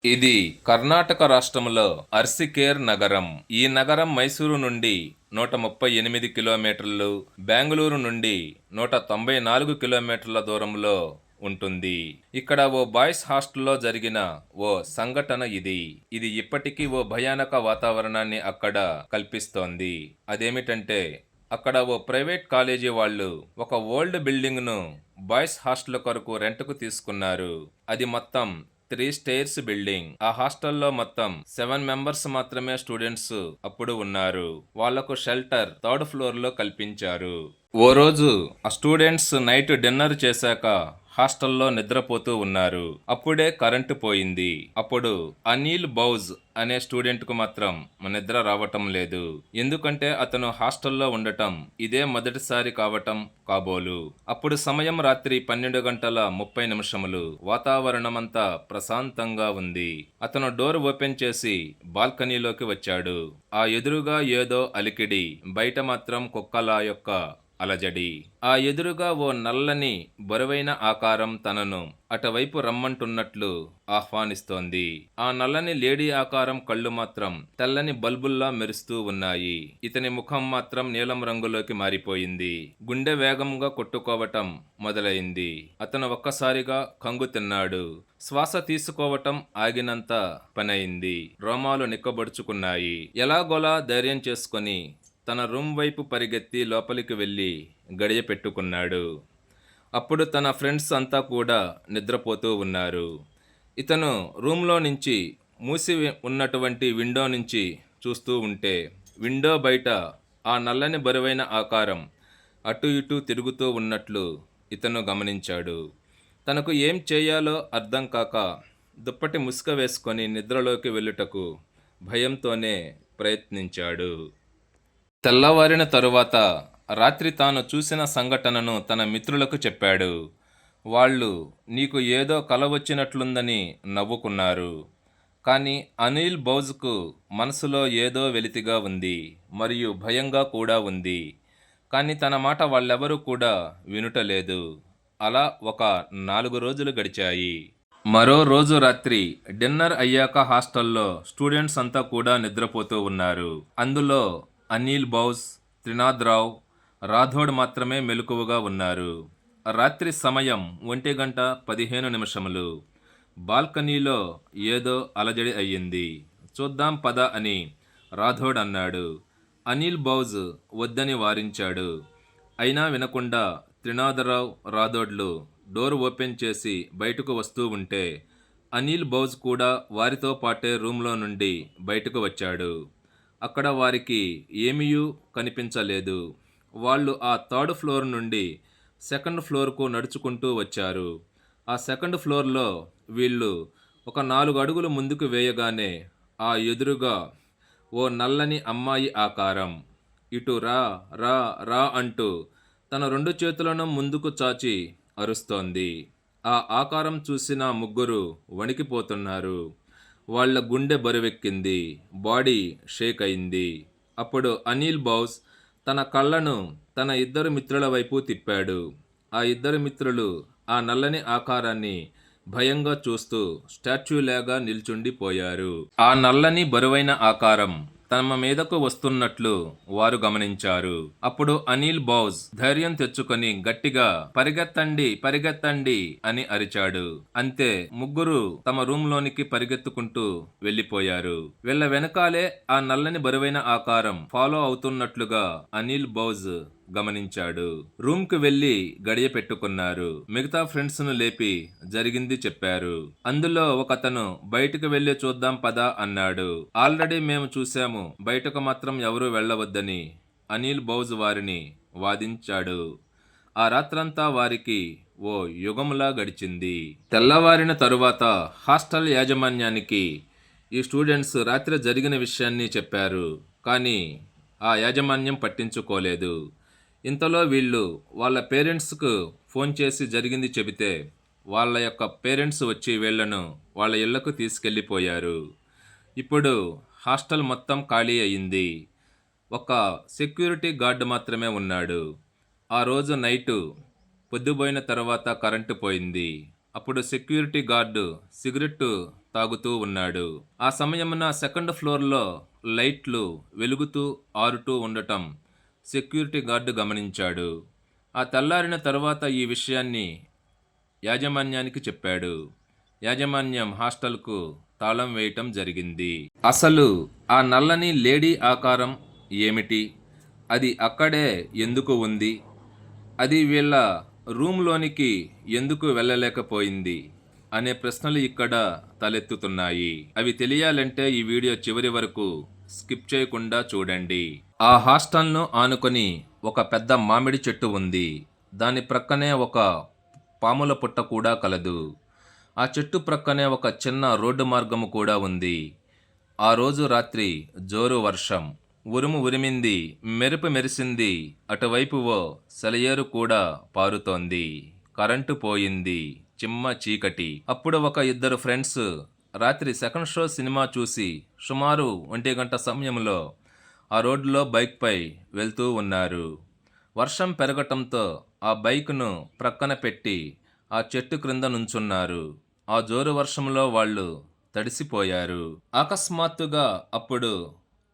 ఇది కర్ణాటక రాష్ట్రంలో అర్సికేర్ నగరం. ఈ నగరం మైసూరు నుండి 138 కిలోమీటర్లు, బెంగళూరు నుండి 194 కిలోమీటర్ల దూరంలో ఉంటుంది. ఇక్కడ ఓ బాయ్స్ హాస్టల్లో జరిగిన ఓ సంఘటన ఇది. ఇది ఇప్పటికీ ఓ భయానక వాతావరణాన్ని అక్కడ కల్పిస్తోంది. అదేమిటంటే అక్కడ ఓ ప్రైవేట్ కాలేజీ వాళ్ళు ఒక ఓల్డ్ బిల్డింగ్ ను బాయ్స్ హాస్టల్ కొరకు రెంట్కు తీసుకున్నారు. అది మొత్తం 3 స్టేర్స్ బిల్డింగ్. ఆ హాస్టల్లో మొత్తం 7 మెంబర్స్ మాత్రమే స్టూడెంట్స్ అప్పుడు ఉన్నారు. వాళ్లకు షెల్టర్ 3rd ఫ్లోర్ లో కల్పించారు. ఓ రోజు ఆ స్టూడెంట్స్ నైట్ డిన్నర్ చేశాక హాస్టల్లో నిద్రపోతూ ఉన్నారు. అప్పుడే కరెంటు పోయింది. అప్పుడు అనిల్ బౌజ్ అనే స్టూడెంట్ కు మాత్రం నిద్ర రావటం లేదు. ఎందుకంటే అతను హాస్టల్లో ఉండటం ఇదే మొదటిసారి కావటం కాబోలు. అప్పుడు సమయం రాత్రి 12:30. వాతావరణమంతా ప్రశాంతంగా ఉంది. అతను డోర్ ఓపెన్ చేసి బాల్కనీలోకి వచ్చాడు. ఆ ఎదురుగా ఏదో అలికిడి, బయట మాత్రం కుక్కల యొక్క అలజడి. ఆ ఎదురుగా ఓ నల్లని బరువైన ఆకారం తనను అటువైపు రమ్మంటున్నట్లు ఆహ్వానిస్తోంది. ఆ నల్లని లేడీ ఆకారం కళ్ళు మాత్రం తెల్లని బల్బుల్లా మెరుస్తూ ఉన్నాయి. ఇతని ముఖం మాత్రం నీలం రంగులోకి మారిపోయింది. గుండె వేగంగా కొట్టుకోవటం మొదలైంది. అతను ఒక్కసారిగా కంగు తిన్నాడు. శ్వాస తీసుకోవటం ఆగినంత పనయింది. రోమాలు నిక్కబొడుచుకున్నాయి. ఎలాగోలా ధైర్యం చేసుకొని తన రూమ్ వైపు పరిగెత్తి లోపలికి వెళ్ళి గడియ పెట్టుకున్నాడు. అప్పుడు తన ఫ్రెండ్స్ అంతా కూడా నిద్రపోతూ ఉన్నారు. ఇతను రూమ్లో నుంచి మూసి ఉన్నటువంటి విండో నుంచి చూస్తూ ఉంటే విండో బయట ఆ నల్లని బరువైన ఆకారం అటు ఇటు తిరుగుతూ ఉన్నట్లు ఇతను గమనించాడు. తనకు ఏం చేయాలో అర్థం కాక దుప్పటి ముసుక వేసుకొని నిద్రలోకి వెళ్ళుటకు భయంతోనే ప్రయత్నించాడు. తెల్లవారిన తరువాత రాత్రి తాను చూసిన సంఘటనను తన మిత్రులకు చెప్పాడు. వాళ్ళు నీకు ఏదో కల వచ్చినట్లుందని నవ్వుకున్నారు. కానీ అనిల్ బౌజ్కు మనసులో ఏదో వెలితిగా ఉంది మరియు భయంగా కూడా ఉంది. కానీ తన మాట వాళ్ళెవరూ కూడా వినుటలేదు. అలా ఒక 4 రోజులు గడిచాయి. మరో రోజు రాత్రి డిన్నర్ అయ్యాక హాస్టల్లో స్టూడెంట్స్ అంతా కూడా నిద్రపోతూ ఉన్నారు. అందులో అనిల్ బౌజ్, త్రినాథరావు, రాథోడ్ మాత్రమే మెలకువగా ఉన్నారు. రాత్రి సమయం 1:15. బాల్కనీలో ఏదో అలజడి అయ్యింది. చూద్దాం పద అని రాథోడ్ అన్నాడు. అనిల్ బౌజ్ వద్దని వారించాడు. అయినా వినకుండా త్రినాథరావు, రాథోడ్లు డోర్ ఓపెన్ చేసి బయటకు వస్తూ ఉంటే అనిల్ బౌజ్ కూడా వారితో పాటే రూమ్లో నుండి బయటకు వచ్చాడు. అక్కడ వారికి ఏమీయూ కనిపించలేదు. వాళ్ళు ఆ 3rd ఫ్లోర్ నుండి 2nd ఫ్లోర్కు నడుచుకుంటూ వచ్చారు. ఆ 2nd ఫ్లోర్లో వీళ్ళు ఒక 4 అడుగులు ముందుకు వేయగానే ఆ ఎదురుగా ఓ నల్లని అమ్మాయి ఆకారం ఇటు రా రా రా అంటూ తన 2 చేతులను ముందుకు చాచి అరుస్తోంది. ఆ ఆకారం చూసిన ముగ్గురు వణికిపోతున్నారు. వాళ్ళ గుండె బరువెక్కింది. బాడీ షేక్ అయింది. అప్పుడు అనిల్ బౌజ్ తన కళ్ళను తన 2 మిత్రుల వైపు తిప్పాడు. ఆ 2 మిత్రులు ఆ నల్లని ఆకారాన్ని భయంగా చూస్తూ స్టాచ్యూలాగా నిల్చుండిపోయారు. ఆ నల్లని బరువైన ఆకారం తమ మీదకు వస్తున్నట్లు వారు గమనించారు. అప్పుడు అనిల్ బౌజ్ ధైర్యం తెచ్చుకొని గట్టిగా పరిగెత్తండి పరిగెత్తండి అని అరిచాడు. అంతే, ముగ్గురు తమ రూమ్ లోనికి పరిగెత్తుకుంటూ వెళ్లిపోయారు. వీళ్ళ వెనకాలే ఆ నల్లని బరువైన ఆకారం ఫాలో అవుతున్నట్లుగా అనిల్ బౌజ్ గమనించాడు. రూమ్ కు వెళ్లి గడియ పెట్టుకున్నారు. మిగతా ఫ్రెండ్స్ ను లేపి జరిగింది చెప్పారు. అందులో ఒకతను బయటకు వెళ్లి చూద్దాం పదా అన్నాడు. ఆల్రెడీ మేము చూశాము, బయటకు మాత్రం ఎవరూ వెళ్లవద్దని అనిల్ బౌజ్ వారిని వాదించాడు. ఆ రాత్రంతా వారికి ఓ యుగంలా గడిచింది. తెల్లవారిన తరువాత హాస్టల్ యాజమాన్యానికి ఈ స్టూడెంట్స్ రాత్రి జరిగిన విషయాన్ని చెప్పారు. కానీ ఆ యాజమాన్యం పట్టించుకోలేదు. ఇంతలో వీళ్ళు వాళ్ళ పేరెంట్స్కు ఫోన్ చేసి జరిగింది చెబితే వాళ్ళ యొక్క పేరెంట్స్ వచ్చి వీళ్లను వాళ్ళ ఇళ్లకు తీసుకెళ్ళిపోయారు. ఇప్పుడు హాస్టల్ మొత్తం ఖాళీ అయింది. ఒక సెక్యూరిటీ గార్డ్ మాత్రమే ఉన్నాడు. ఆ రోజు నైటు పొద్దుపోయిన తర్వాత కరెంటు పోయింది. అప్పుడు సెక్యూరిటీ గార్డు సిగరెట్టు తాగుతూ ఉన్నాడు. ఆ సమయమున సెకండ్ ఫ్లోర్లో లైట్లు వెలుగుతూ ఆరుతూ ఉండటం సెక్యూరిటీ గార్డు గమనించాడు. ఆ తెల్లారిన తరువాత ఈ విషయాన్ని యాజమాన్యానికి చెప్పాడు. యాజమాన్యం హాస్టల్కు తాళం వేయటం జరిగింది. అసలు ఆ నల్లని లేడీ ఆకారం ఏమిటి? అది అక్కడే ఎందుకు ఉంది? అది వీళ్ళ రూమ్లోనికి ఎందుకు వెళ్ళలేకపోయింది అనే ప్రశ్నలు ఇక్కడ తలెత్తుతున్నాయి. అవి తెలియాలంటే ఈ వీడియో చివరి వరకు స్కిప్ చేయకుండా చూడండి. ఆ హాస్టల్ను ఆనుకొని ఒక పెద్ద మామిడి చెట్టు ఉంది. దాని ప్రక్కనే ఒక పాముల పుట్ట కూడా కలదు. ఆ చెట్టు ప్రక్కనే ఒక చిన్న రోడ్డు మార్గము కూడా ఉంది. ఆ రోజు రాత్రి జోరు వర్షం. ఉరుము ఉరిమింది, మెరుపు మెరిసింది. అటువైపు ఓ సెలయేరు కూడా పారుతోంది. కరెంటు పోయింది. చిమ్మ చీకటి. అప్పుడు ఒక ఇద్దరు ఫ్రెండ్స్ రాత్రి సెకండ్ షో సినిమా చూసి సుమారు 1 గంట సమయంలో ఆ రోడ్డులో బైక్పై వెళ్తూ ఉన్నారు. వర్షం పెరగటంతో ఆ బైక్ను ప్రక్కన పెట్టి ఆ చెట్టు క్రింద నుంచున్నారు. ఆ జోరు వర్షంలో వాళ్ళు తడిసిపోయారు. అకస్మాత్తుగా అప్పుడు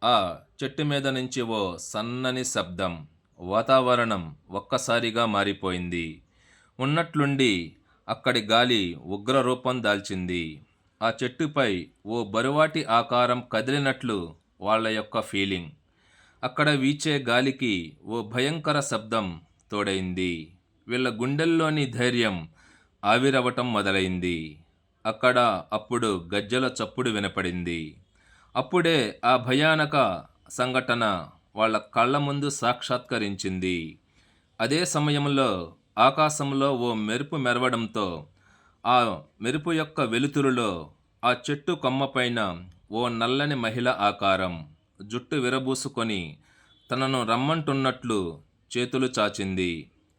ఆ చెట్టు మీద నుంచి ఓ సన్నని శబ్దం. వాతావరణం ఒక్కసారిగా మారిపోయింది. ఉన్నట్లుండి అక్కడి గాలి ఉగ్రరూపం దాల్చింది. ఆ చెట్టుపై ఓ బరువాటి ఆకారం కదిలినట్లు వాళ్ళ యొక్క ఫీలింగ్. అక్కడ వీచే గాలికి ఓ భయంకర శబ్దం తోడైంది. వీళ్ళ గుండెల్లోని ధైర్యం ఆవిరవటం మొదలైంది. అక్కడ అప్పుడు గజ్జల చప్పుడు వినపడింది. అప్పుడే ఆ భయానక సంఘటన వాళ్ళ కళ్ళ ముందు సాక్షాత్కరించింది. అదే సమయంలో ఆకాశంలో ఓ మెరుపు మెరవడంతో ఆ మెరుపు యొక్క వెలుతురులో ఆ చెట్టు కొమ్మపైన ఓ నల్లని మహిళ ఆకారం జుట్టు విరబూసుకొని తనను రమ్మంటున్నట్లు చేతులు చాచింది.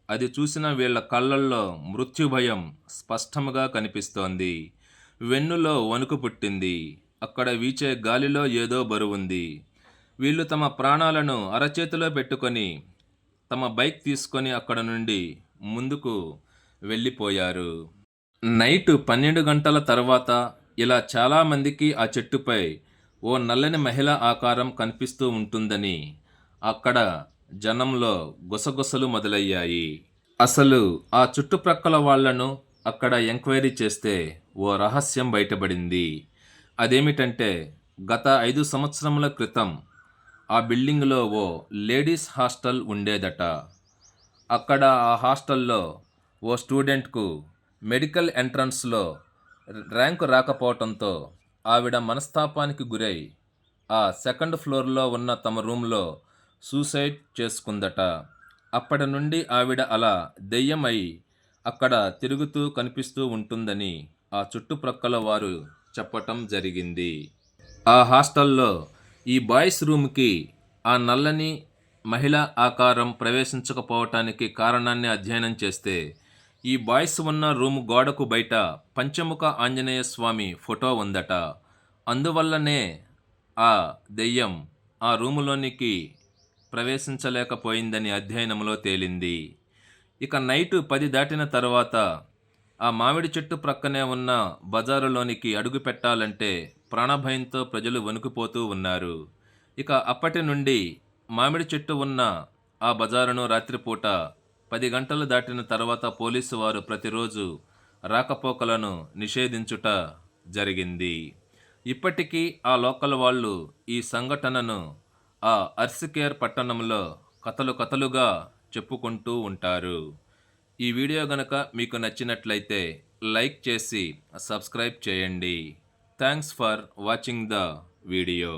అది చూసిన వీళ్ళ కళ్ళల్లో మృత్యుభయం స్పష్టంగా కనిపిస్తోంది. వెన్నులో వణుకు పుట్టింది. అక్కడ వీచే గాలిలో ఏదో బరువుంది. వీళ్ళు తమ ప్రాణాలను అరచేతిలో పెట్టుకొని తమ బైక్ తీసుకొని అక్కడ నుండి ముందుకు వెళ్ళిపోయారు. నైటు 12 గంటల తర్వాత ఇలా చాలామందికి ఆ చెట్టుపై ఓ నల్లని మహిళ ఆకారం కనిపిస్తూ ఉంటుందని అక్కడ జనంలో గుసగుసలు మొదలయ్యాయి. అసలు ఆ చుట్టుప్రక్కల వాళ్లను అక్కడ ఎంక్వైరీ చేస్తే ఓ రహస్యం బయటపడింది. అదేమిటంటే గత 5 సంవత్సరముల క్రితం ఆ బిల్డింగ్లో ఓ లేడీస్ హాస్టల్ ఉండేదట. అక్కడ ఆ హాస్టల్లో ఓ స్టూడెంట్కు మెడికల్ ఎంట్రన్స్లో ర్యాంకు రాకపోవడంతో ఆవిడ మనస్తాపానికి గురై ఆ సెకండ్ ఫ్లోర్లో ఉన్న తమ రూమ్లో సూసైడ్ చేసుకుందట. అప్పటి నుండి ఆవిడ అలా దెయ్యం అయి అక్కడ తిరుగుతూ కనిపిస్తూ ఉంటుందని ఆ చుట్టుప్రక్కల వారు చెప్పటం జరిగింది. ఆ హాస్టల్లో ఈ బాయ్స్ రూమ్కి ఆ నల్లని మహిళా ఆకారం ప్రవేశించకపోవటానికి కారణాన్ని అధ్యయనం చేస్తే ఈ బాయ్స్ ఉన్న రూమ్ గోడకు బయట పంచముఖ ఆంజనేయ స్వామి ఫోటో ఉందట. అందువల్లనే ఆ దెయ్యం ఆ రూములోనికి ప్రవేశించలేకపోయిందని అధ్యయనంలో తేలింది. ఇక నైటు 10 దాటిన తర్వాత ఆ మామిడి చెట్టు ప్రక్కనే ఉన్న బజారులోనికి అడుగు పెట్టాలంటే ప్రాణభయంతో ప్రజలు వణుకుపోతూ ఉన్నారు. ఇక అప్పటి నుండి మామిడి చెట్టు ఉన్న ఆ బజారును రాత్రిపూట 10 గంటలు దాటిన తర్వాత పోలీసు వారు ప్రతిరోజు రాకపోకలను నిషేధించుట జరిగింది. ఇప్పటికీ ఆ లోకల్ వాళ్ళు ఈ సంఘటనను ఆ అర్సికేర్ పట్టణంలో కథలుగా చెప్పుకుంటూ ఉంటారు. ఈ వీడియో గనక మీకు నచ్చినట్లయితే లైక్ చేసి సబ్స్క్రైబ్ చేయండి. Thanks for watching the video.